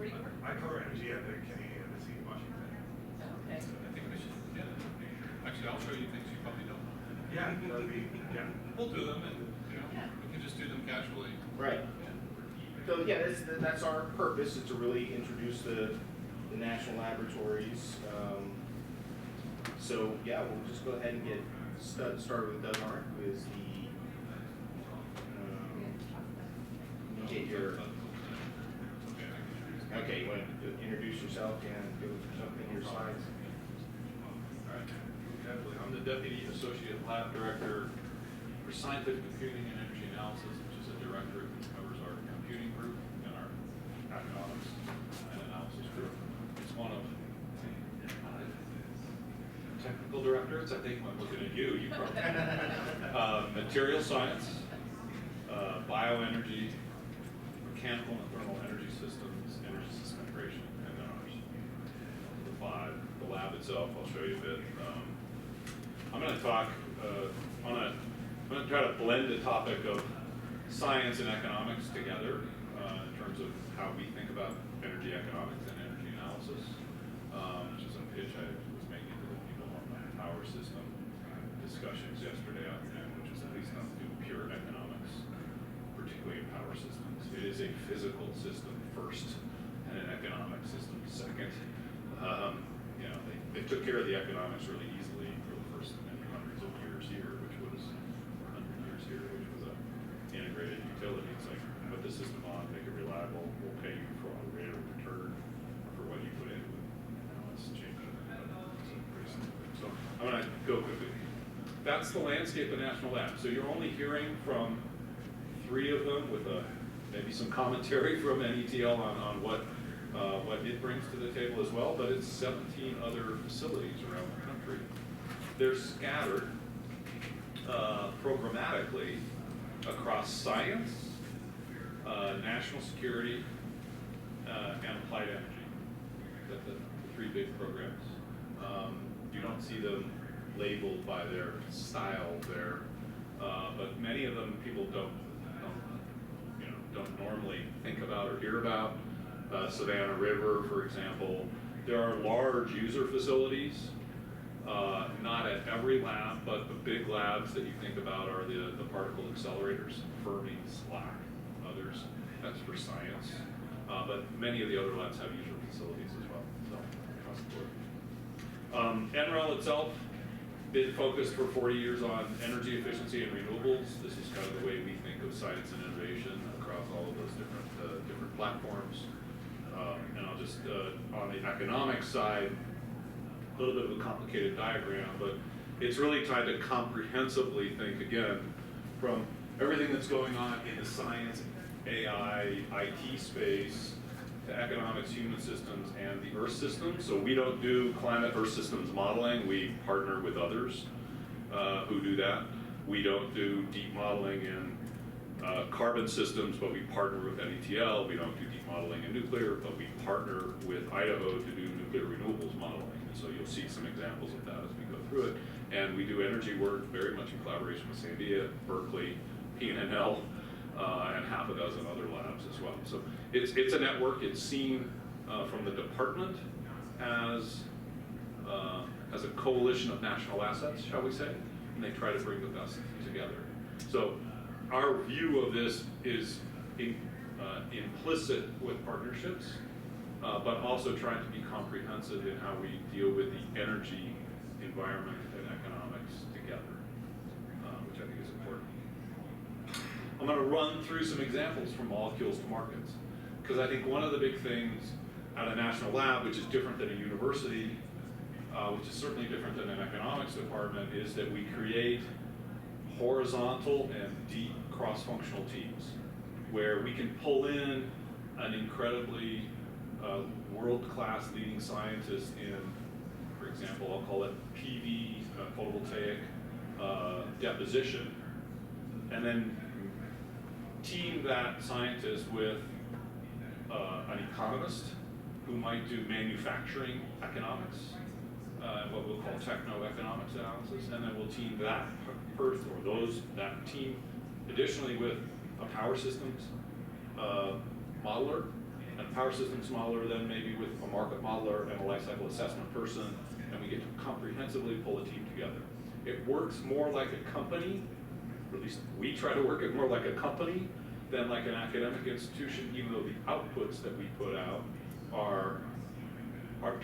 Where do you work? I cover energy at the Canadian Embassy in Washington. Okay. I think we should, actually, I'll show you things you probably don't know. Yeah, that'd be, yeah. We'll do them, and, Yeah. we can just do them casually. Right. So yeah, that's our purpose, is to really introduce the national laboratories. So yeah, we'll just go ahead and get started with Doug Arent, who is the, get your, okay, you want to introduce yourself and go jump into your slides? All right. I'm the Deputy Associate Lab Director for Scientific Computing and Energy Analysis, which is a directorate that covers our computing group and our economics and analysis group. It's one of technical directorates. I think I'm looking at you. You probably material science, bioenergy, mechanical and thermal energy systems, energy system integration, and then ours. The five. The lab itself, I'll show you a bit. I'm going to talk I'm going to try to blend the topic of science and economics together in terms of how we think about energy economics and energy analysis, which is a pitch I was making to the people on the power system discussions yesterday afternoon, which is at least not do pure economics, particularly in power systems. It is a physical system first and an economic system second. You know, they took care of the economics really easily for the first many hundreds of years here, which was 100 years here, which was a integrated utility. It's like, put the system on, make it reliable, we'll pay you for a rate of return for what you put into it. Now it's changed. It's pretty simple. So I'm going to go quickly. That's the landscape of National Lab. So you're only hearing from 3 of them with maybe some commentary from NETL on what it brings to the table as well, but it's 17 other facilities around the country. They're scattered programmatically across science, national security, and applied energy. The 3 big programs. You don't see them labeled by their style there, but many of them people don't normally think about or hear about. Savannah River, for example. There are large user facilities, not at every lab, but the big labs that you think about are the particle accelerators, Fermi, SLAC, others. That's for science. But many of the other labs have user facilities as well. So, across the board. NREL itself, been focused for 40 years on energy efficiency and renewables. This is kind of the way we think of science and innovation across all of those different platforms. And I'll just, on the economic side, a little bit of a complicated diagram, but it's really trying to comprehensively think, again, from everything that's going on in the science, AI, IT space, to economics, human systems, and the Earth system. So we don't do climate Earth systems modeling. We partner with others who do that. We don't do deep modeling in carbon systems, but we partner with NETL. We don't do deep modeling in nuclear, but we partner with Idaho to do nuclear renewables modeling. And so you'll see some examples of that as we go through it. And we do energy work very much in collaboration with Sandia, Berkeley, PNNL, and half a dozen other labs as well. So it's a network. It's seen from the department as a coalition of national assets, shall we say, and they try to bring the best together. So our view of this is implicit with partnerships, but also trying to be comprehensive in how we deal with the energy, environment, and economics together, which I think is important. I'm going to run through some examples from molecules to markets, because I think one of the big things at a national lab, which is different than a university, which is certainly different than an economics department, is that we create horizontal and deep cross-functional teams where we can pull in an incredibly world-class leading scientist in, for example, I'll call it PV, photovoltaic deposition, and then team that scientist with an economist who might do manufacturing economics, what we'll call techno-economics analysis, and then we'll team that person or that team additionally with a power systems modeler and a power system modeler, then maybe with a market modeler and a life cycle assessment person, and we get to comprehensively pull a team together. It works more like a company, or at least we try to work it more like a company than like an academic institution, even though the outputs that we put out are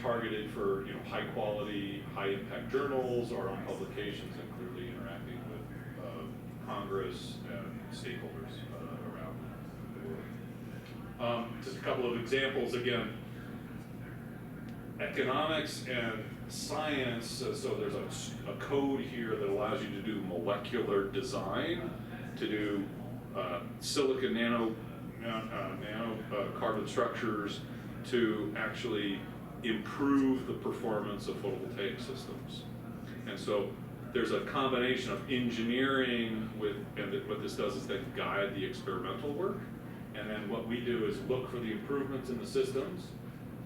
targeted for high quality, high impact journals, our own publications, and clearly interacting with Congress and stakeholders around the world. Just a couple of examples again. Economics and science, so there's a code here that allows you to do molecular design, to do silicon nano carbon structures, to actually improve the performance of photovoltaic systems. And so there's a combination of engineering and what this does is then guide the experimental work. And then what we do is look for the improvements in the systems.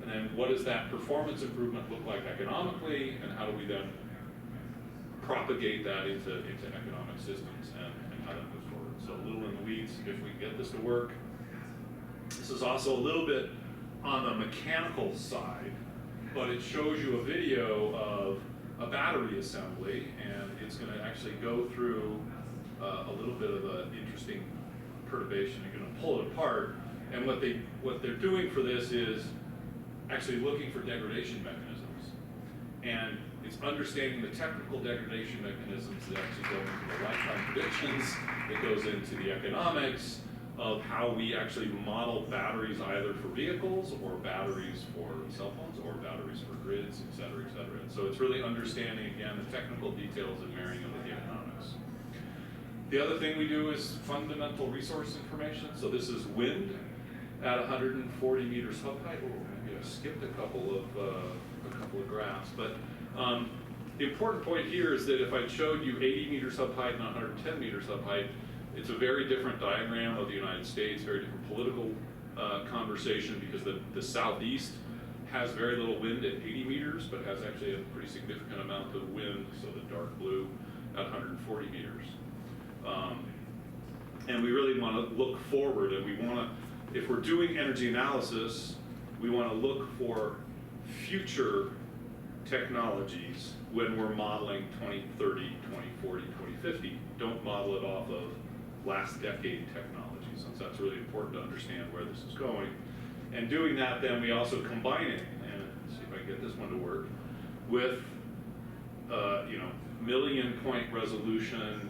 And then what does that performance improvement look like economically, and how do we then propagate that into economic systems and how that moves forward. So a little in the weeds if we get this to work. This is also a little bit on the mechanical side, but it shows you a video of a battery assembly, and it's going to actually go through a little bit of an interesting perturbation. You're going to pull it apart, and what they're doing for this is actually looking for degradation mechanisms, and it's understanding the technical degradation mechanisms that actually go into the lifetime predictions, that goes into the economics of how we actually model batteries either for vehicles or batteries for cell phones or batteries for grids, et cetera, et cetera. And so it's really understanding, again, the technical details and marrying them with the economics. The other thing we do is fundamental resource information. So this is wind at 140 meters hub height. Oh, maybe I skipped a couple of graphs, but the important point here is that if I showed you 80 meters hub height and 110 meters hub height, it's a very different diagram of the United States, very different political conversation, because the southeast has very little wind at 80 meters, but has actually a pretty significant amount of wind, so the dark blue, at 140 meters. And we really want to look forward, and we want to, if we're doing energy analysis, we want to look for future technologies when we're modeling 2030, 2040, 2050. Don't model it off of last decade technology, since that's really important to understand where this is going. And doing that, then we also combine it, and see if I can get this one to work, with million point resolution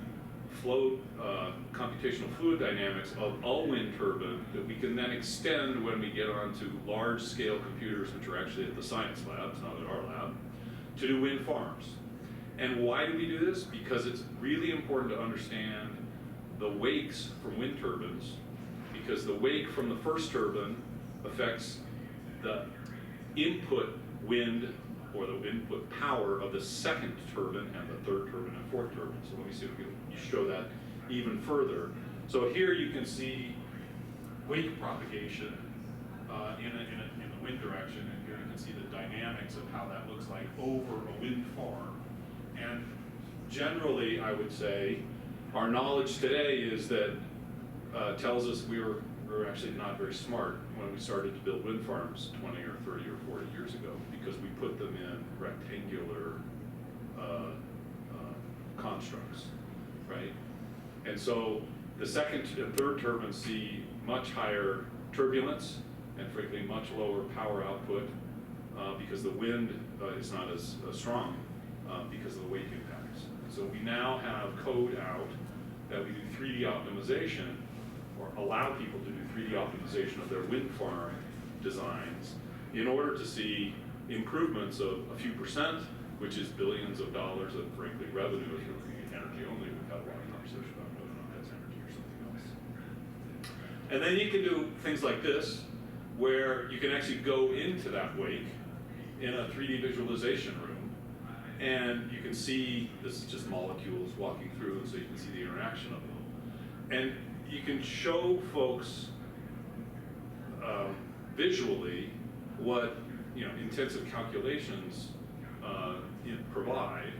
computational fluid dynamics of all wind turbine that we can then extend when we get onto large scale computers, which are actually at the science labs, not at our lab, to do wind farms. And why do we do this? Because it's really important to understand the wakes from wind turbines, because the wake from the first turbine affects the input wind or the input power of the second turbine and the third turbine and fourth turbine. So let me see if we can show that even further. So here you can see wake propagation in the wind direction, and here you can see the dynamics of how that looks like over a wind farm. And generally, I would say, our knowledge today is that tells us we were actually not very smart when we started to build wind farms 20 or 30 or 40 years ago, because we put them in rectangular constructs, right? And so the second and third turbines see much higher turbulence and frankly much lower power output because the wind is not as strong because of the wake impacts. So we now have code out that we do 3D optimization, or allow people to do 3D optimization of their wind farm designs in order to see improvements of a few percent, which is billions of dollars of frankly revenue if you're looking at energy only. We've had a lot of conversation about whether or not that's energy or something else. And then you can do things like this, where you can actually go into that wake in a 3D visualization room, and you can see, this is just molecules walking through, so you can see the interaction of them. And you can show folks visually what intensive calculations provide,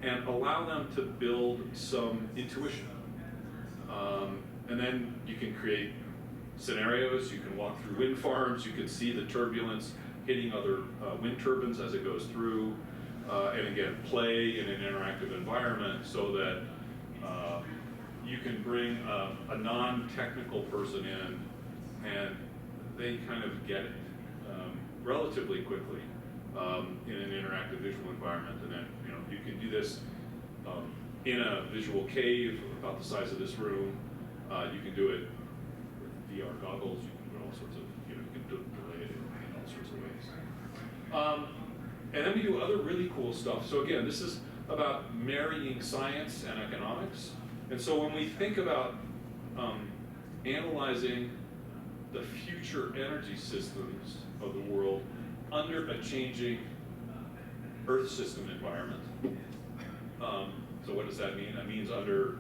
and allow them to build some intuition. And then you can create scenarios. You can walk through wind farms, you can see the turbulence hitting other wind turbines as it goes through, and again, play in an interactive environment so that you can bring a non-technical person in and they kind of get it relatively quickly in an interactive visual environment. And then, you know, you can do this in a visual cave about the size of this room. You can do it with VR goggles. You can do all sorts of, you know, you can delay it in all sorts of ways. And then we do other really cool stuff. So again, this is about marrying science and economics. And so when we think about analyzing the future energy systems of the world under a changing Earth system environment. So what does that mean? That means under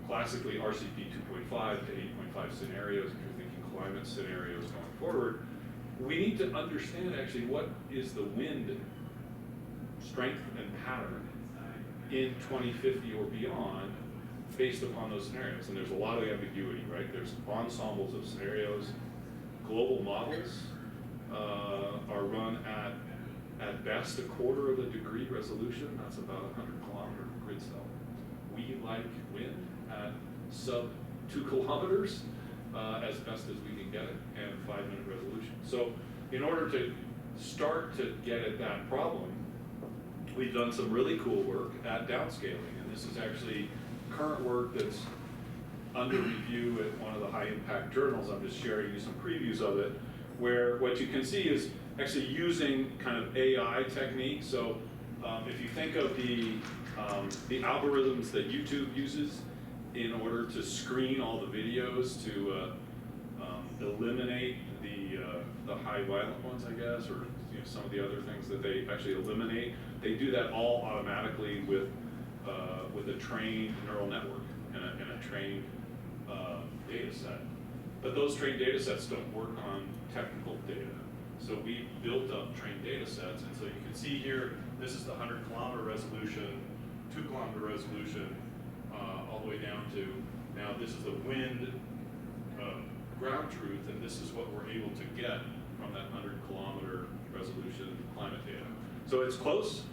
classically RCP 2.5 to 8.5 scenarios, if you're thinking climate scenarios going forward, we need to understand actually what is the wind strength and pattern in 2050 or beyond based upon those scenarios. And there's a lot of ambiguity, right? There's ensembles of scenarios. Global models are run at best a quarter of a degree resolution. That's about a 100-kilometer grid cell. We like wind at sub 2 kilometers as best as we can get it, and 5-minute resolution. So in order to start to get at that problem, we've done some really cool work at Downscaling, and this is actually current work that's under review at one of the high-impact journals. I'm just sharing you some previews of it, where what you can see is actually using kind of AI techniques. So if you think of the algorithms that YouTube uses in order to screen all the videos to eliminate the high violent ones, I guess, or you know, some of the other things that they actually eliminate, they do that all automatically with a trained neural network and a trained data set. But those trained data sets don't work on technical data. So we built up trained data sets, and so you can see here, this is the 100-kilometer resolution, 2-kilometer resolution, all the way down to, now this is the wind ground truth, and this is what we're able to get from that 100-kilometer resolution climate data. So it's close,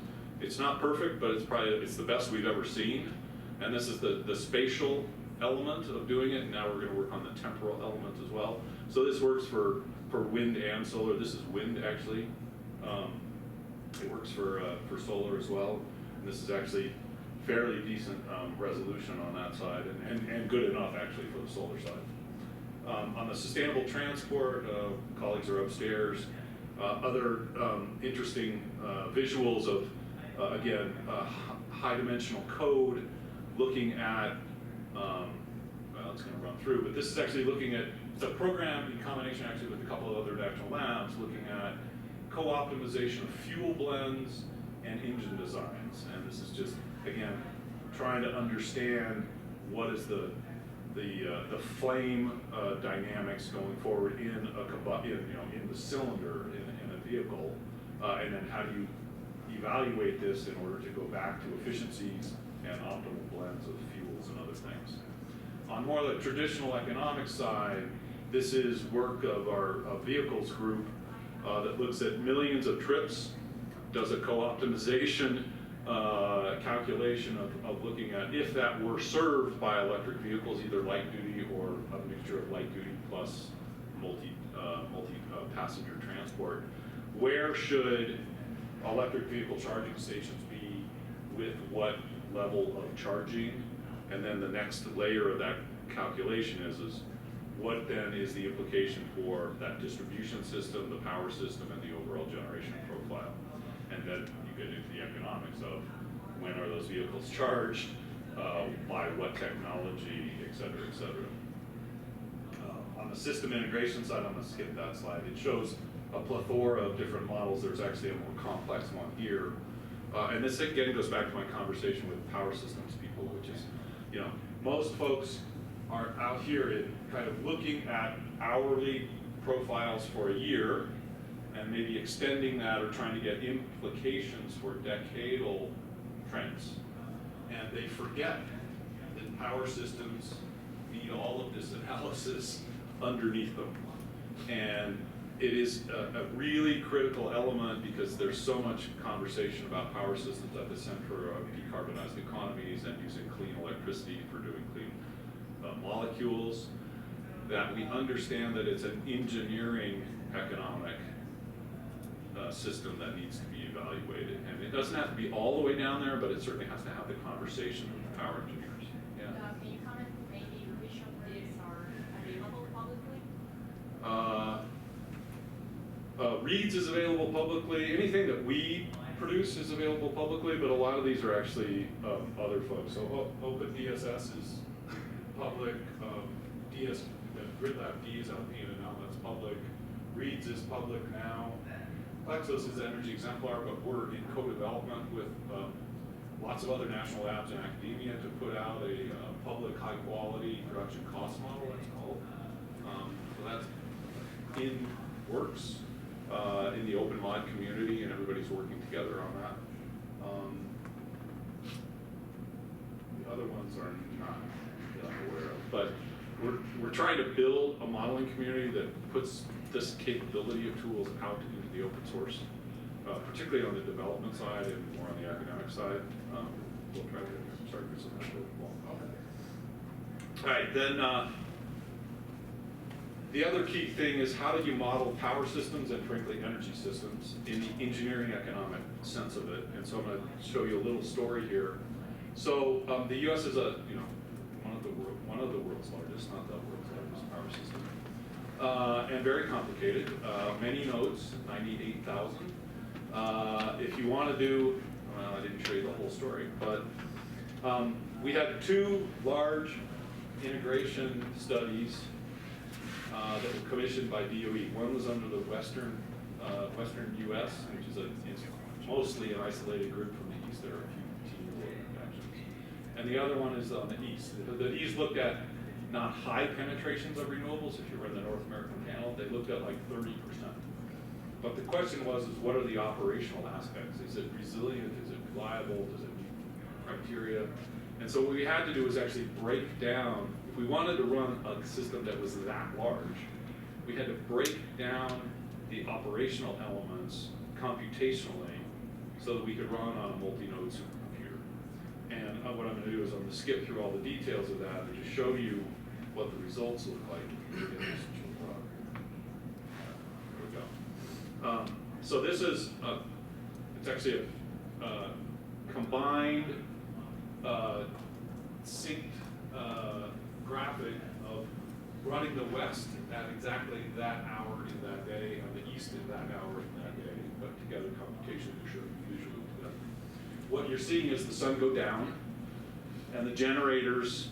it's not perfect, but it's the best we've ever seen. And this is the spatial element of doing it, and now we're going to work on the temporal element as well. So this works for wind and solar. This is wind, actually. It works for solar as well. And this is actually fairly decent resolution on that side, and good enough, actually, for the solar side. On the sustainable transport, colleagues are upstairs. Other interesting visuals of, again, high-dimensional code, looking at, well, it's going to run through, but this is actually looking at, it's a program in combination actually with a couple of other national labs, looking at co-optimization of fuel blends and engine designs. And this is just, again, trying to understand what is the flame dynamics going forward in the cylinder in a vehicle, and then how do you evaluate this in order to go back to efficiencies and optimal blends of fuels and other things. On more the traditional economic side, this is work of our vehicles group that looks at millions of trips, does a co-optimization calculation of looking at if that were served by electric vehicles, either light duty or a mixture of light duty plus multi passenger transport, where should electric vehicle charging stations be with what level of charging? And then the next layer of that calculation is what then is the implication for that distribution system, the power system, and the overall generation profile? And then you get into the economics of when are those vehicles charged, by what technology, et cetera, et cetera. On the system integration side, I'm going to skip that slide. It shows a plethora of different models. There's actually a more complex one here. And this again goes back to my conversation with power systems people, which is, you know, most folks are out here in kind of looking at hourly profiles for a year and maybe extending that or trying to get implications for decadal trends. And they forget that power systems need all of this analysis underneath them. And it is a really critical element because there's so much conversation about power systems at the center of decarbonized economies and using clean electricity for doing clean molecules, that we understand that it's an engineering economic system that needs to be evaluated. And it doesn't have to be all the way down there, but it certainly has to have the conversation with the power engineers. Yeah. Can you comment maybe which of these are available publicly? Reads is available publicly. Anything that we produce is available publicly, but a lot of these are actually other folks. So OpenDSS is public. GridLab D is out in and now that's public. Reads is public now. Plexus is Energy Exemplar, but we're in co-development with lots of other national labs and academia to put out a public high-quality production cost model, that's called. So that's in works in the open mod community, and everybody's working together on that. The other ones are not that I'm aware of, but we're trying to build a modeling community that puts this capability of tools out into the open source, particularly on the development side and more on the academic side. We'll try to start doing some of that work. All right, then the other key thing is how do you model power systems and frankly energy systems in the engineering economic sense of it. And so I'm going to show you a little story here. So the U.S. is one of the world's largest, not the world's largest power system, and very complicated. Many nodes, 98,000. If you want to do, well, I didn't show you the whole story, but we had two large integration studies that were commissioned by DOE. One was under the Western U.S., which is mostly an isolated group from the East. There are a few team actions. And the other one is on the East. The East looked at not high penetrations of renewables. If you were in the North American panel, they looked at like 30%. But the question was, what are the operational aspects? Is it resilient? Is it reliable? Does it meet criteria? And so what we had to do was actually break down, if we wanted to run a system that was that large, we had to break down the operational elements computationally so that we could run on a multi-node supercomputer. And what I'm going to do is I'm going to skip through all the details of that and just show you what the results look like. There we go. So this is, it's actually a combined synced graphic of running the West at exactly that hour in that day and the East in that hour in that day, put together computation to show you visually together. What you're seeing is the sun go down and the generators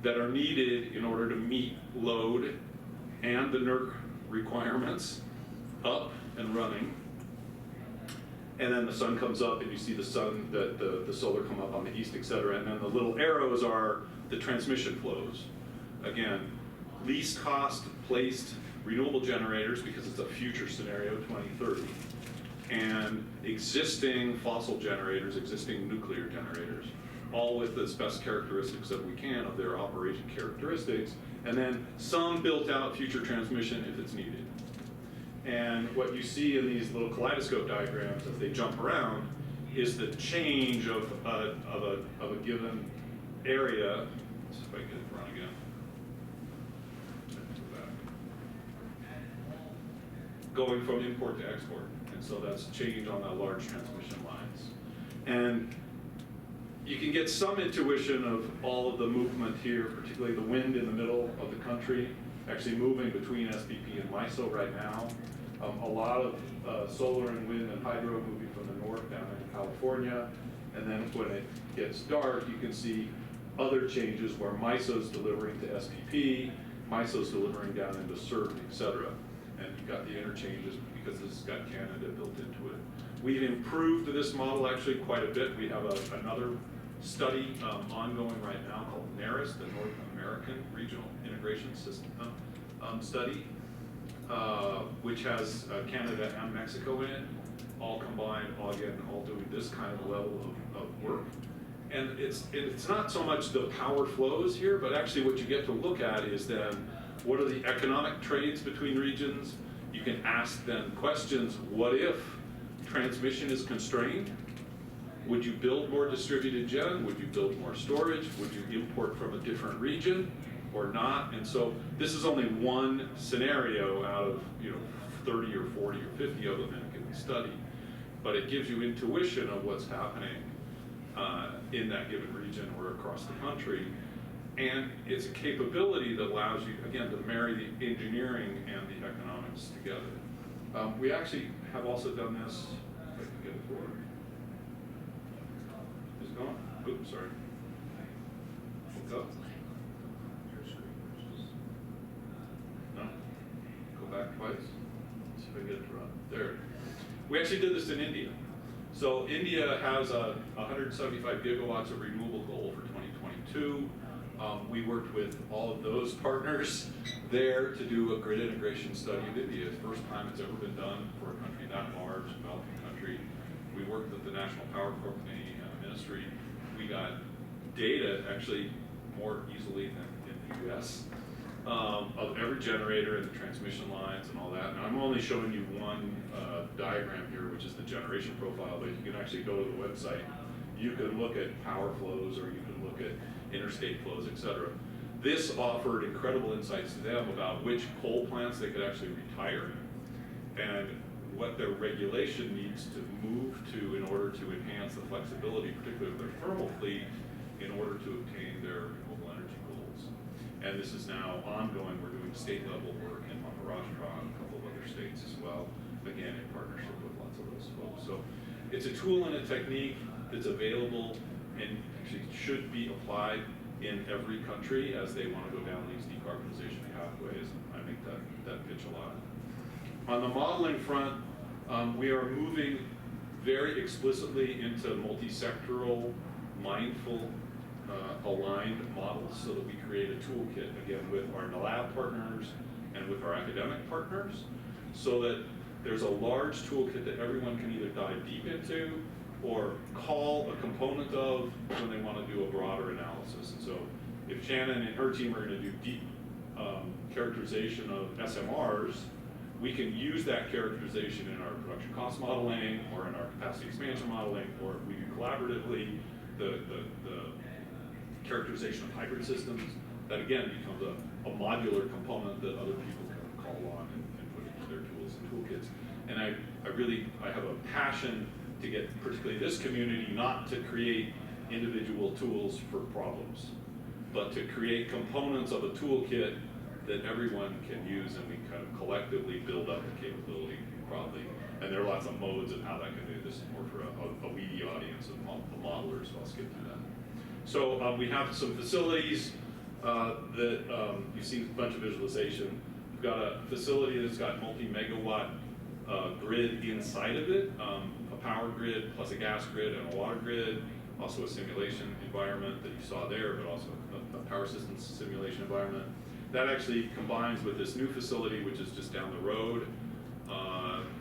that are needed in order to meet load and the NERC requirements up and running. And then the sun comes up and you see the sun, the solar come up on the east, et cetera. And then the little arrows are the transmission flows. Again, least cost placed renewable generators because it's a future scenario, 2030. And existing fossil generators, existing nuclear generators, all with the best characteristics that we can of their operation characteristics. And then some built out future transmission if it's needed. And what you see in these little kaleidoscope diagrams as they jump around is the change of a given area. Let's see if I can get it to run again. Going from import to export. And so that's change on the large transmission lines. And you can get some intuition of all of the movement here, particularly the wind in the middle of the country, actually moving between SPP and MISO right now. A lot of solar and wind and hydro moving from the north down into California. And then when it gets dark, you can see other changes where MISO's delivering to SPP, MISO's delivering down into CERT, et cetera. And you've got the interchanges because this has got Canada built into it. We've improved this model actually quite a bit. We have another study ongoing right now called NARIS, the North American Regional Integration System study, which has Canada and Mexico in it, all combined, all doing this kind of level of work. And it's not so much the power flows here, but actually what you get to look at is then What are the economic trades between regions? You can ask them questions. What if transmission is constrained? Would you build more distributed gen? Would you build more storage? Would you import from a different region or not? And so this is only one scenario out of 30 or 40 or 50 of them in a given study. But it gives you intuition of what's happening in that given region or across the country. And it's a capability that allows you, again, to marry the engineering and the economics together. We actually have also done this, if I can get it forward. Is it gone? Oops, sorry. Look up. No? Go back twice. See if I can get it to run. There. We actually did this in India. So India has a 175 gigawatts of renewable goal for 2022. We worked with all of those partners there to do a grid integration study of India. It's the first time it's ever been done for a country that large, a developing country. We worked with the National Power Company Ministry. We got data actually more easily than in the US of every generator and the transmission lines and all that. And I'm only showing you one diagram here, which is the generation profile, but you can actually go to the website. You can look at power flows, or you can look at interstate flows, etc. This offered incredible insights to them about which coal plants they could actually retire and what their regulation needs to move to in order to enhance the flexibility, particularly of their thermal fleet, in order to obtain their renewable energy goals. And this is now ongoing. We're doing state level work in Maharashtra and a couple of other states as well, again in partnership with lots of those folks. So it's a tool and a technique that's available and actually should be applied in every country as they want to go down these decarbonization pathways. I make that pitch a lot. On the modeling front, we are moving very explicitly into multi-sectoral, mindful, aligned models so that we create a toolkit, again, with our lab partners and with our academic partners, so that there's a large toolkit that everyone can either dive deep into or call a component of when they want to do a broader analysis. And so if Shannon and her team are going to do deep characterization of SMRs, we can use that characterization in our production cost modeling or in our capacity expansion modeling, or if we do collaboratively the characterization of hybrid systems. That again becomes a modular component that other people can call on and put into their tools and toolkits. And I have a passion to get particularly this community not to create individual tools for problems, but to create components of a toolkit that everyone can use, and we kind of collectively build up the capability probably. And there are lots of modes of how that can do. This is more for a weedy audience of modelers, so I'll skip through that. So we have some facilities that you've seen a bunch of visualization. We've got a facility that's got multi-megawatt grid inside of it, a power grid plus a gas grid and a water grid, also a simulation environment that you saw there, but also a power systems simulation environment. That actually combines with this new facility, which is just down the road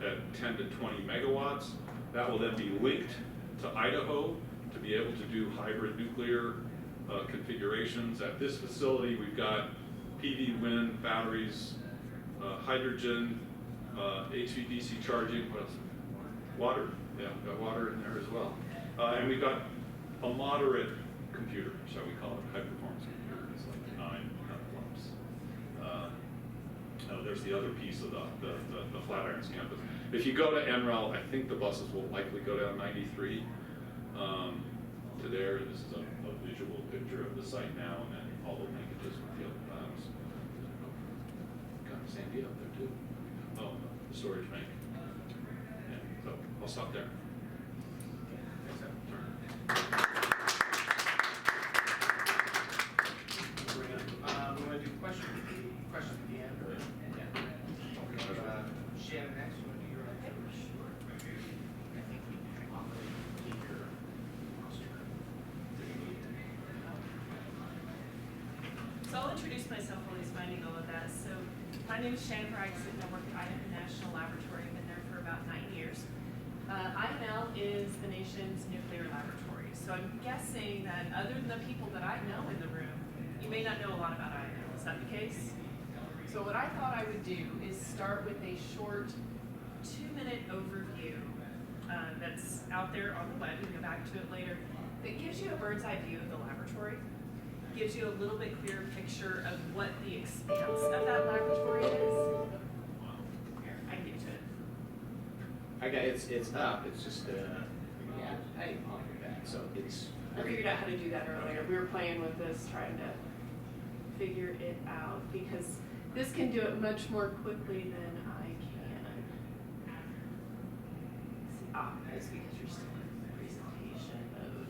at 10 to 20 megawatts. That will then be linked to Idaho to be able to do hybrid nuclear configurations. At this facility, we've got PV, wind, batteries, hydrogen, HVDC charging, what else? Water, yeah, we've got water in there as well. And we've got a moderate computer, shall we call it, high performance computer. It's like 9 lumps. There's the other piece of the Flatirons campus. If you go to NREL, I think the buses will likely go down 93 to there. This is a visual picture of the site now, and then all the linkages with the other labs. Got Sandia up there too. Oh, the storage bank. Yeah, so I'll stop there. We want to do questions at the end, or Shannon next. You want to do your I think we can operate here. So I'll introduce myself while he's finding all of that. So my name is Shannon Bragg-Sitton. I work at Idaho National Laboratory. I've been there for about 9 years. INL is the nation's nuclear laboratory. So I'm guessing that other than the people that I know in the room, you may not know a lot about INL. Is that the case? So what I thought I would do is start with a short 2-minute overview that's out there on the web. You can go back to it later. That gives you a bird's eye view of the laboratory. Gives you a little bit clearer picture of what the expanse of that laboratory is. Here, I can get to it. Okay, it's up. It's just yeah, I on your back, so it's. I figured out how to do that earlier. We were playing with this, trying to figure it out because this can do it much more quickly than I can. That's because you're still in presentation mode.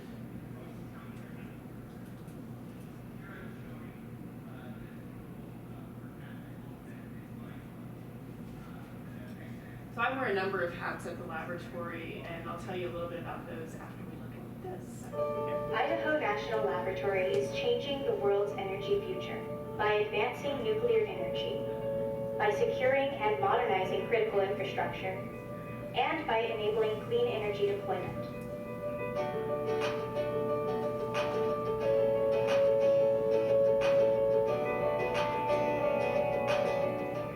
So I wear a number of hats at the laboratory, and I'll tell you a little bit about those after we look at this. Idaho National Laboratory is changing the world's energy future by advancing nuclear energy, by securing and modernizing critical infrastructure, and by enabling clean energy deployment.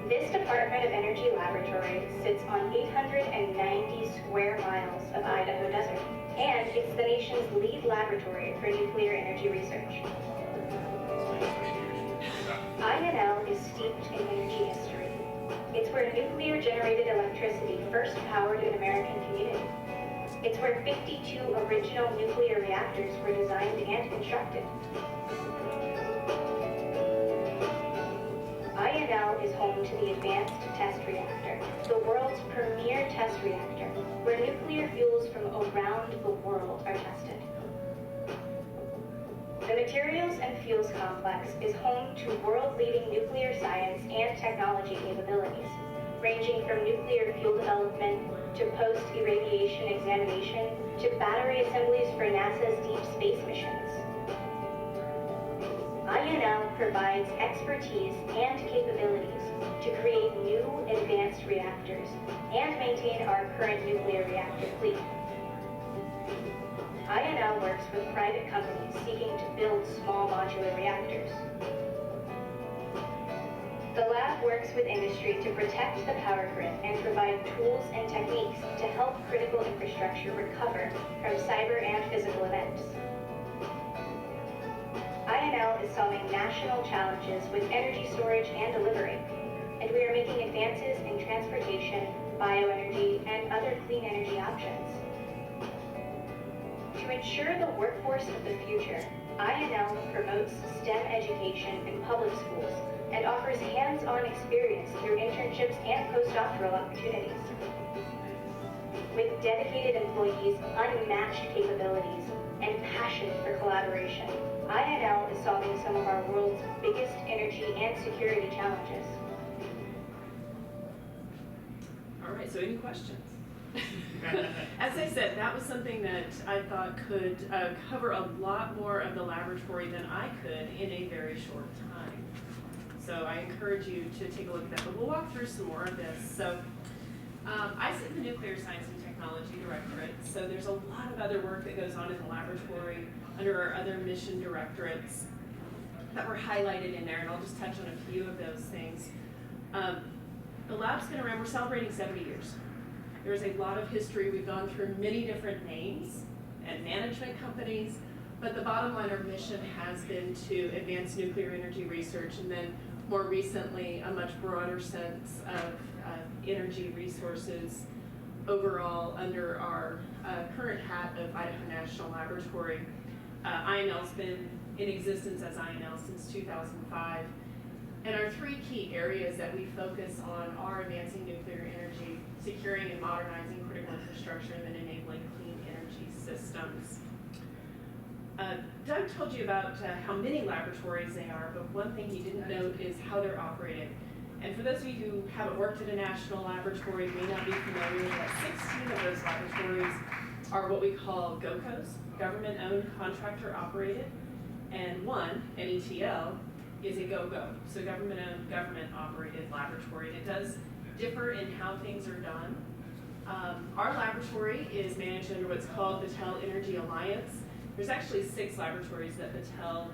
This Department of Energy laboratory sits on 890 square miles of Idaho desert, and it's the nation's lead laboratory for nuclear energy research. INL is steeped in energy history. It's where nuclear-generated electricity first powered an American community. It's where 52 original nuclear reactors were designed and constructed. INL is home to the Advanced Test Reactor, the world's premier test reactor, where nuclear fuels from around the world are tested. The Materials and Fuels Complex is home to world-leading nuclear science and technology capabilities, ranging from nuclear fuel development to post-irradiation examination to battery assemblies for NASA's deep space missions. INL provides expertise and capabilities to create new advanced reactors and maintain our current nuclear reactor fleet. INL works with private companies seeking to build small modular reactors. The lab works with industry to protect the power grid and provide tools and techniques to help critical infrastructure recover from cyber and physical events. INL is solving national challenges with energy storage and delivery, and we are making advances in transportation, bioenergy, and other clean energy options. To ensure the workforce of the future, INL promotes STEM education in public schools and offers hands-on experience through internships and postdoctoral opportunities. With dedicated employees, unmatched capabilities, and passion for collaboration, INL is solving some of our world's biggest energy and security challenges. All right, so any questions? As I said, that was something that I thought could cover a lot more of the laboratory than I could in a very short time. So I encourage you to take a look at that, but we'll walk through some more of this. So I sit in the Nuclear Science and Technology Directorate, so there's a lot of other work that goes on in the laboratory under our other mission directorates that were highlighted in there, and I'll just touch on a few of those things. The lab's been around, we're celebrating 70 years. There's a lot of history. We've gone through many different names and management companies, but the bottom line, our mission has been to advance nuclear energy research, and then more recently, a much broader sense of energy resources overall under our current hat of Idaho National Laboratory. INL's been in existence as INL since 2005. And our three key areas that we focus on are advancing nuclear energy, securing and modernizing critical infrastructure, and then enabling clean energy systems. Doug told you about how many laboratories they are, but one thing he didn't note is how they're operated. And for those of you who haven't worked at a national laboratory, may not be familiar that 16 of those laboratories are what we call GOCOs, government-owned, contractor-operated, and one, NETL, is a GO-GO, so government-owned, government-operated laboratory. And it does differ in how things are done. Our laboratory is managed under what's called Battelle Energy Alliance. There's actually 6 laboratories that Battelle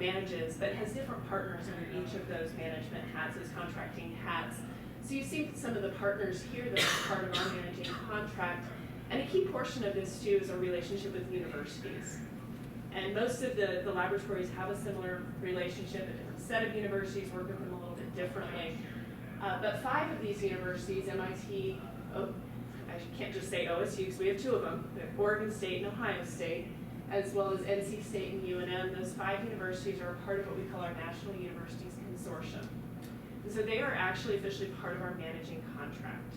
manages, but has different partners under each of those management hats, those contracting hats. So you see some of the partners here that are part of our managing contract, and a key portion of this too is our relationship with universities. And most of the laboratories have a similar relationship. A different set of universities work with them a little bit differently. But 5 of these universities, MIT, I can't just say OSU because we have 2 of them, Oregon State and Ohio State, as well as NC State and UNM. Those 5 universities are a part of what we call our National Universities Consortium. And so they are actually officially part of our managing contract.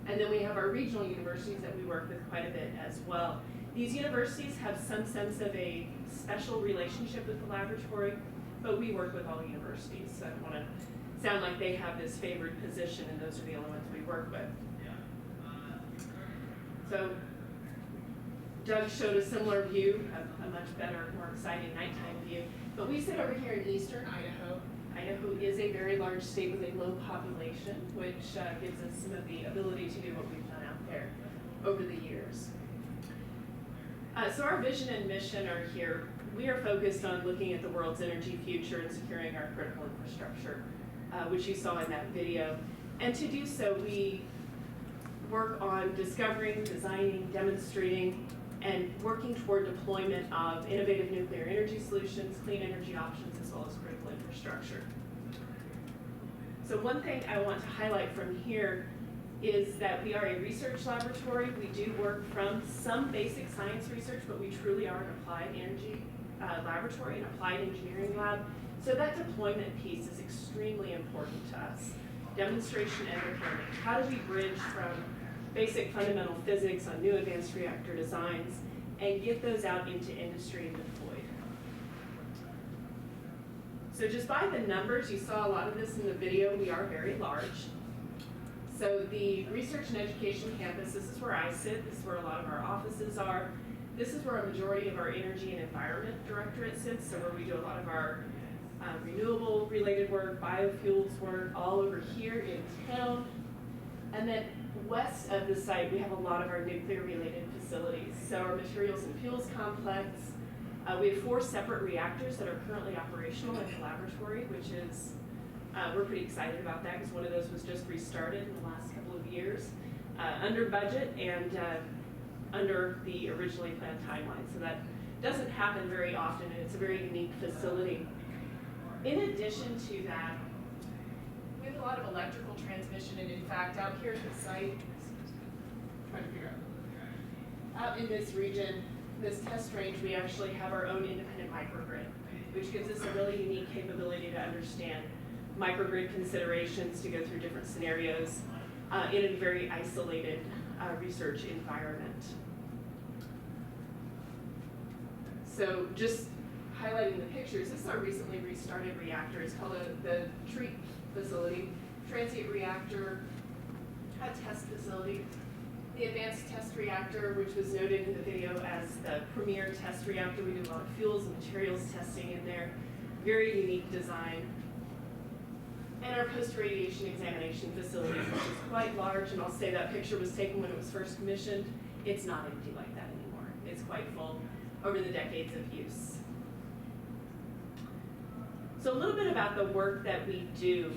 And then we have our regional universities that we work with quite a bit as well. These universities have some sense of a special relationship with the laboratory, but we work with all universities, so I don't want to sound like they have this favored position and those are the only ones we work with. So Doug showed a similar view, a much better, more exciting nighttime view, but we sit over here in eastern Idaho. Idaho is a very large state with a low population, which gives us some of the ability to do what we've done out there over the years. So our vision and mission are here. We are focused on looking at the world's energy future and securing our critical infrastructure, which you saw in that video. And to do so, we work on discovering, designing, demonstrating, and working toward deployment of innovative nuclear energy solutions, clean energy options, as well as critical infrastructure. So one thing I want to highlight from here is that we are a research laboratory. We do work from some basic science research, but we truly are an applied energy laboratory, an applied engineering lab. So that deployment piece is extremely important to us. Demonstration and deployment. How do we bridge from basic fundamental physics on new advanced reactor designs and get those out into industry and deployed? So just by the numbers, you saw a lot of this in the video, we are very large. So the research and education campus, this is where I sit, this is where a lot of our offices are. This is where a majority of our energy and environment directorate sits, so where we do a lot of our renewable related work, biofuels work, all over here in town. And then west of the site, we have a lot of our nuclear related facilities. So our materials and fuels complex, we have 4 separate reactors that are currently operational in the laboratory, which is, we're pretty excited about that because one of those was just restarted in the last couple of years, under budget and under the originally planned timeline. So that doesn't happen very often, and it's a very unique facility. In addition to that, we have a lot of electrical transmission, and in fact, out here at the site, trying to figure out in this region, this test range, we actually have our own independent microgrid, which gives us a really unique capability to understand microgrid considerations, to go through different scenarios in a very isolated research environment. So just highlighting the pictures, this is our recently restarted reactor. It's called the TREAT facility, transient reactor, a test facility. The advanced test reactor, which was noted in the video as the premier test reactor. We do a lot of fuels and materials testing in there. Very unique design. And our post-radiation examination facility, which is quite large, and I'll say that picture was taken when it was first commissioned. It's not empty like that anymore. It's quite full over the decades of use. So a little bit about the work that we do.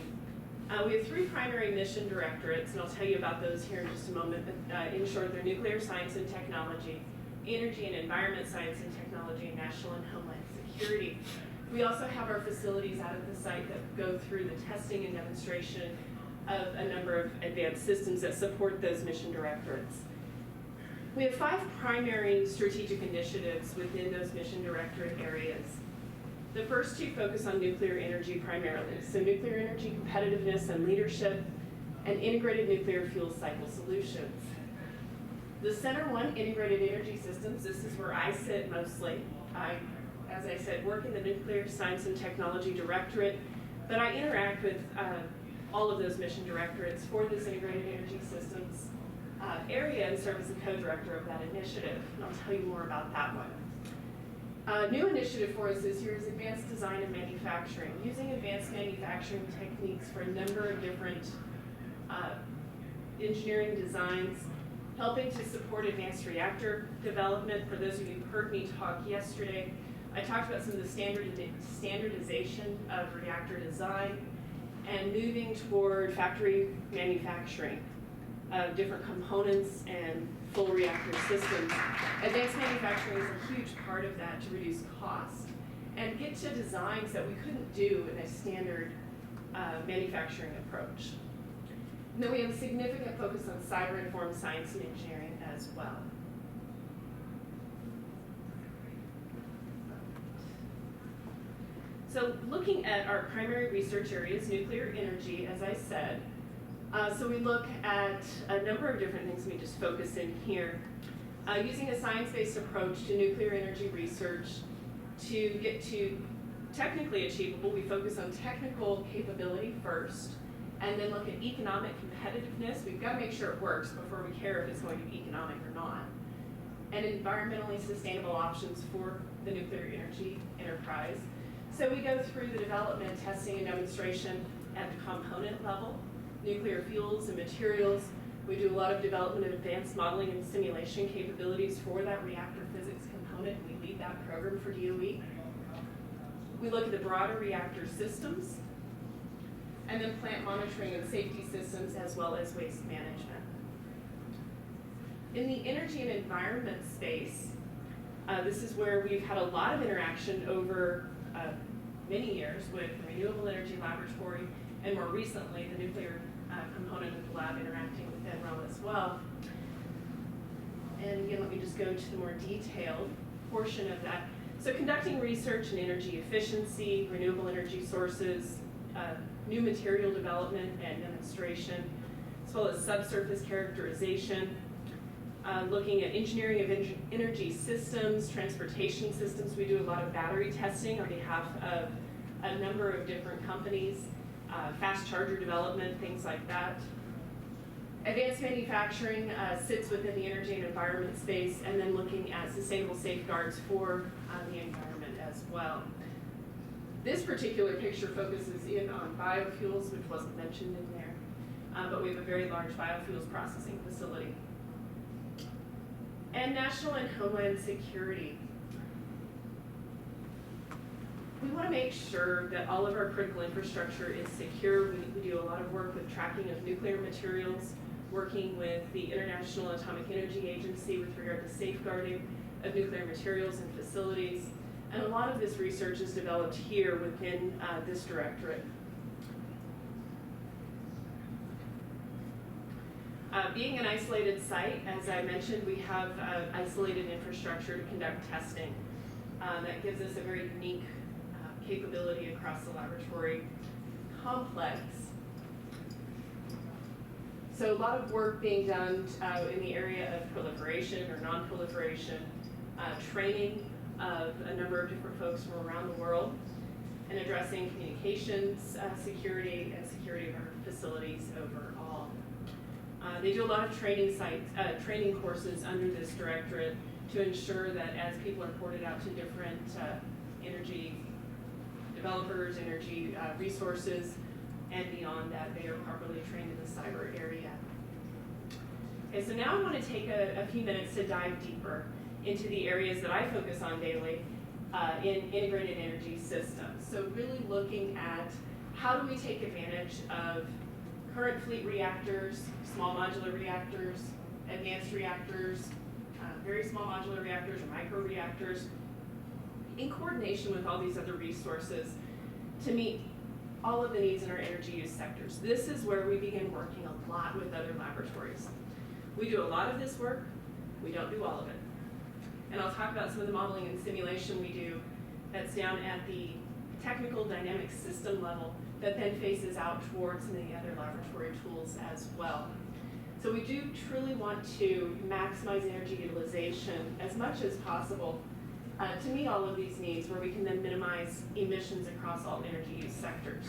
We have 3 primary mission directorates, and I'll tell you about those here in just a moment. But in short, they're nuclear science and technology, energy and environment science and technology, and national and homeland security. We also have our facilities out at the site that go through the testing and demonstration of a number of advanced systems that support those mission directorates. We have 5 primary strategic initiatives within those mission directorate areas. The first 2 focus on nuclear energy primarily, so nuclear energy competitiveness and leadership, and integrated nuclear fuel cycle solutions. The center one, integrated energy systems, this is where I sit mostly. I, as I said, work in the Nuclear Science and Technology Directorate, but I interact with all of those mission directorates for this integrated energy systems area and serve as the co-director of that initiative, and I'll tell you more about that one. A new initiative for us this year is advanced design and manufacturing, using advanced manufacturing techniques for a number of different engineering designs, helping to support advanced reactor development. For those of you who heard me talk yesterday, I talked about some of the standardization of reactor design and moving toward factory manufacturing of different components and full reactor systems. Advanced manufacturing is a huge part of that to reduce cost and get to designs that we couldn't do in a standard manufacturing approach. And then we have a significant focus on cyber-informed science and engineering as well. So looking at our primary research areas, nuclear energy, as I said, so we look at a number of different things. Let me just focus in here. Using a science-based approach to nuclear energy research to get to technically achievable, we focus on technical capability first, and then look at economic competitiveness. We've got to make sure it works before we care if it's going to be economic or not. And environmentally sustainable options for the nuclear energy enterprise. So we go through the development, testing, and demonstration at the component level, nuclear fuels and materials. We do a lot of development of advanced modeling and simulation capabilities for that reactor physics component. We lead that program for DOE. We look at the broader reactor systems, and then plant monitoring and safety systems, as well as waste management. In the energy and environment space, this is where we've had a lot of interaction over many years with the Renewable Energy Laboratory, and more recently, the nuclear component of the lab interacting with NREL as well. And again, let me just go to the more detailed portion of that. So conducting research in energy efficiency, renewable energy sources, new material development and demonstration, as well as subsurface characterization, looking at engineering of energy systems, transportation systems. We do a lot of battery testing on behalf of a number of different companies, fast charger development, things like that. Advanced manufacturing sits within the energy and environment space, and then looking at sustainable safeguards for the environment as well. This particular picture focuses in on biofuels, which wasn't mentioned in there, but we have a very large biofuels processing facility. And national and homeland security. We want to make sure that all of our critical infrastructure is secure. We do a lot of work with tracking of nuclear materials, working with the International Atomic Energy Agency with regard to safeguarding of nuclear materials and facilities. And a lot of this research is developed here within this directorate. Being an isolated site, as I mentioned, we have isolated infrastructure to conduct testing. That gives us a very unique capability across the laboratory complex. So a lot of work being done in the area of proliferation or non-proliferation, training of a number of different folks from around the world, and addressing communications security and security of our facilities overall. They do a lot of training courses under this directorate to ensure that as people are ported out to different energy developers, energy resources, and beyond that, they are properly trained in the cyber area. Okay, so now I want to take a few minutes to dive deeper into the areas that I focus on daily in integrated energy systems. So really looking at how do we take advantage of current fleet reactors, small modular reactors, advanced reactors, very small modular reactors or micro reactors, in coordination with all these other resources to meet all of the needs in our energy use sectors. This is where we begin working a lot with other laboratories. We do a lot of this work, we don't do all of it. And I'll talk about some of the modeling and simulation we do that's down at the technical dynamic system level that then faces out towards some of the other laboratory tools as well. So we do truly want to maximize energy utilization as much as possible to meet all of these needs, where we can then minimize emissions across all energy use sectors.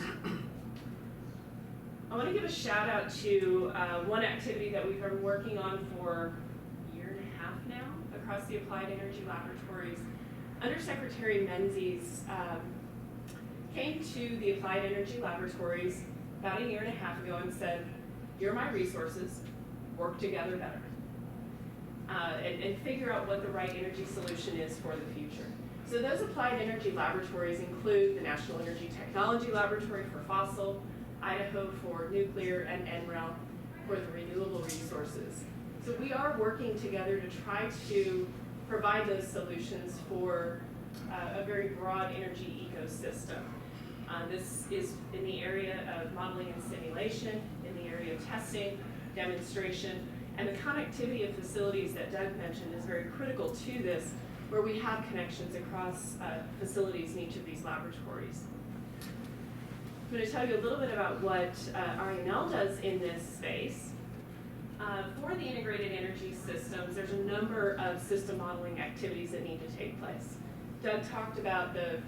I want to give a shout out to one activity that we've been working on for a year and a half now across the Applied Energy Laboratories. Undersecretary Menzies came to the Applied Energy Laboratories about a year and a half ago and said, "Here are my resources, work together better." And figure out what the right energy solution is for the future. So those applied energy laboratories include the National Energy Technology Laboratory for fossil, Idaho for nuclear, and NREL for the renewable resources. So we are working together to try to provide those solutions for a very broad energy ecosystem. This is in the area of modeling and simulation, in the area of testing, demonstration, and the connectivity of facilities that Doug mentioned is very critical to this, where we have connections across facilities in each of these laboratories. I'm going to tell you a little bit about what INL does in this space. For the integrated energy systems, there's a number of system modeling activities that need to take place. Doug talked about the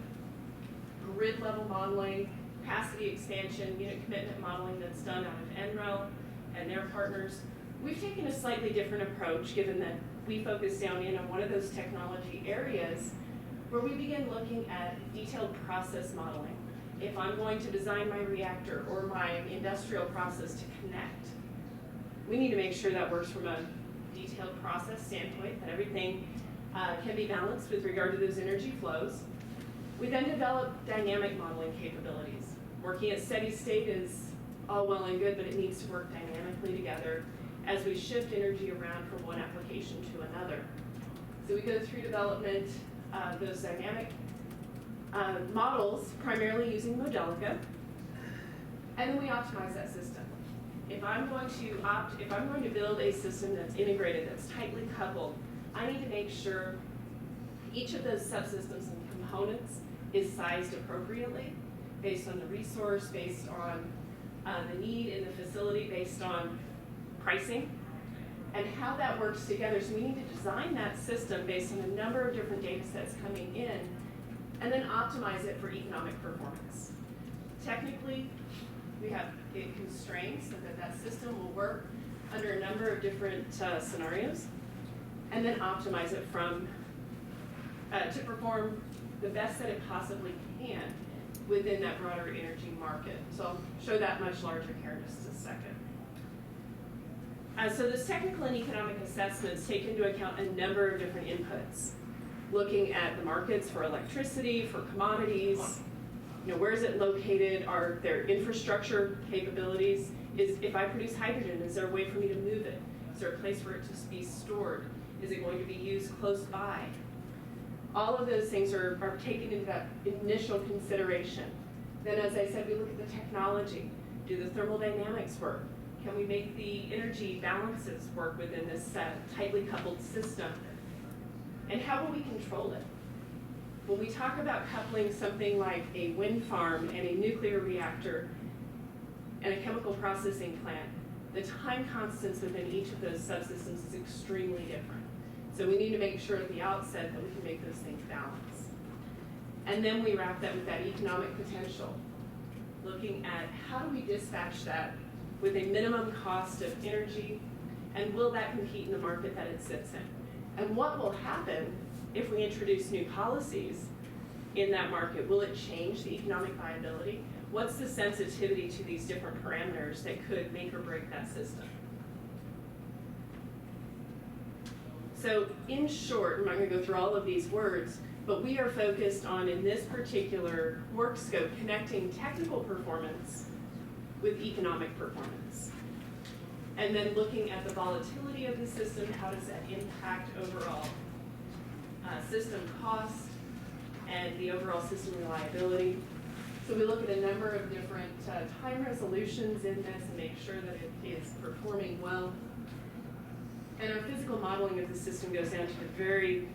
grid level modeling, capacity expansion, unit commitment modeling that's done out of NREL and their partners. We've taken a slightly different approach, given that we focus down in on one of those technology areas where we begin looking at detailed process modeling. If I'm going to design my reactor or my industrial process to connect, we need to make sure that works from a detailed process standpoint, that everything can be balanced with regard to those energy flows. We then develop dynamic modeling capabilities. Working at steady state is all well and good, but it needs to work dynamically together as we shift energy around from one application to another. So we go through development of those dynamic models, primarily using Modelica, and then we optimize that system. If I'm going to build a system that's integrated, that's tightly coupled, I need to make sure each of those subsystems and components is sized appropriately, based on the resource, based on the need in the facility, based on pricing, and how that works together. So we need to design that system based on a number of different data sets coming in, and then optimize it for economic performance. Technically, we have constraints so that that system will work under a number of different scenarios, and then optimize it from to perform the best that it possibly can within that broader energy market. So I'll show that much larger here in just a second. So those technical and economic assessments take into account a number of different inputs, looking at the markets for electricity, for commodities, where is it located, are there infrastructure capabilities, if I produce hydrogen, is there a way for me to move it, is there a place for it to be stored, is it going to be used close by? All of those things are taken into that initial consideration. Then, as I said, we look at the technology. Do the thermodynamics work? Can we make the energy balances work within this tightly coupled system? And how will we control it? When we talk about coupling something like a wind farm and a nuclear reactor and a chemical processing plant, the time constants within each of those subsystems is extremely different. So we need to make sure at the outset that we can make those things balance. And then we wrap that with that economic potential, looking at how do we dispatch that with a minimum cost of energy, and will that compete in the market that it sits in? And what will happen if we introduce new policies in that market? Will it change the economic viability? What's the sensitivity to these different parameters that could make or break that system? So in short, I'm not going to go through all of these words, but we are focused on, in this particular work scope, connecting technical performance with economic performance. And then looking at the volatility of the system, how does that impact overall system cost and the overall system reliability. So we look at a number of different time resolutions in this and make sure that it is performing well. And our physical modeling of the system goes down to the very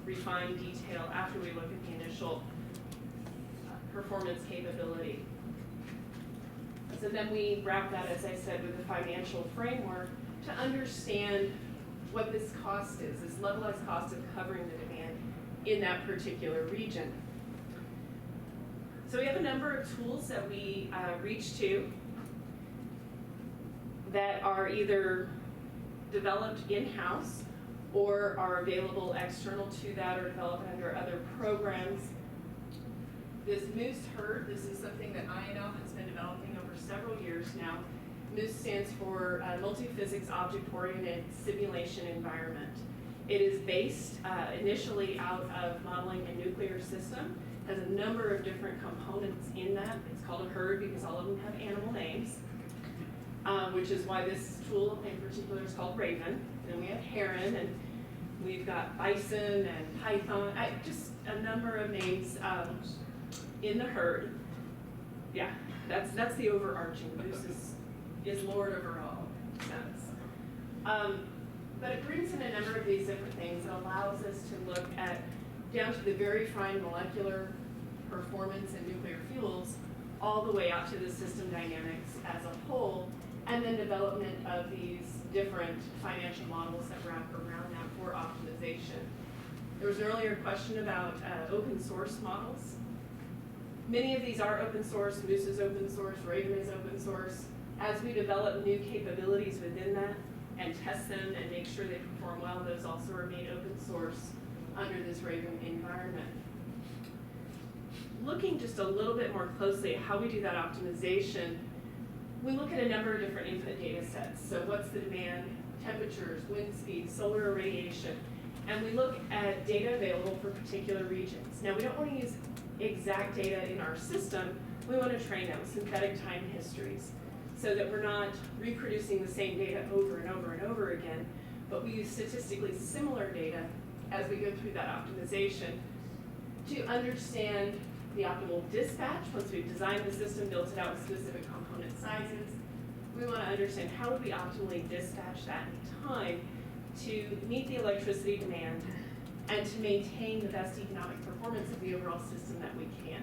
refined detail after we look at the initial performance capability. So then we wrap that, as I said, with a financial framework to understand what this cost is, this levelized cost of covering the demand in that particular region. So we have a number of tools that we reach to that are either developed in-house or are available external to that or developed under other programs. This Moose HERD, this is something that INL has been developing over several years now. Moose stands for Multi-Physics Object-Oriented Simulation Environment. It is based initially out of modeling a nuclear system, has a number of different components in that. It's called a herd because all of them have animal names, which is why this tool in particular is called Raven. And we have heron, and we've got bison and python, just a number of names in the herd. Yeah, that's the overarching. Zeus is Lord over all sense. But it brings in a number of these different things. It allows us to look at down to the very fine molecular performance in nuclear fuels, all the way out to the system dynamics as a whole, and then development of these different financial models that wrap around that for optimization. There was an earlier question about open source models. Many of these are open source. Moose is open source. Raven is open source. As we develop new capabilities within that and test them and make sure they perform well, those also are made open source under this Raven environment. Looking just a little bit more closely at how we do that optimization, we look at a number of different input data sets. So what's the demand, temperatures, wind speed, solar irradiation, and we look at data available for particular regions. Now, we don't want to use exact data in our system. We want to train them synthetic time histories so that we're not reproducing the same data over and over and over again, but we use statistically similar data as we go through that optimization to understand the optimal dispatch. Once we've designed the system, built it out with specific component sizes, we want to understand how do we optimally dispatch that in time to meet the electricity demand and to maintain the best economic performance of the overall system that we can.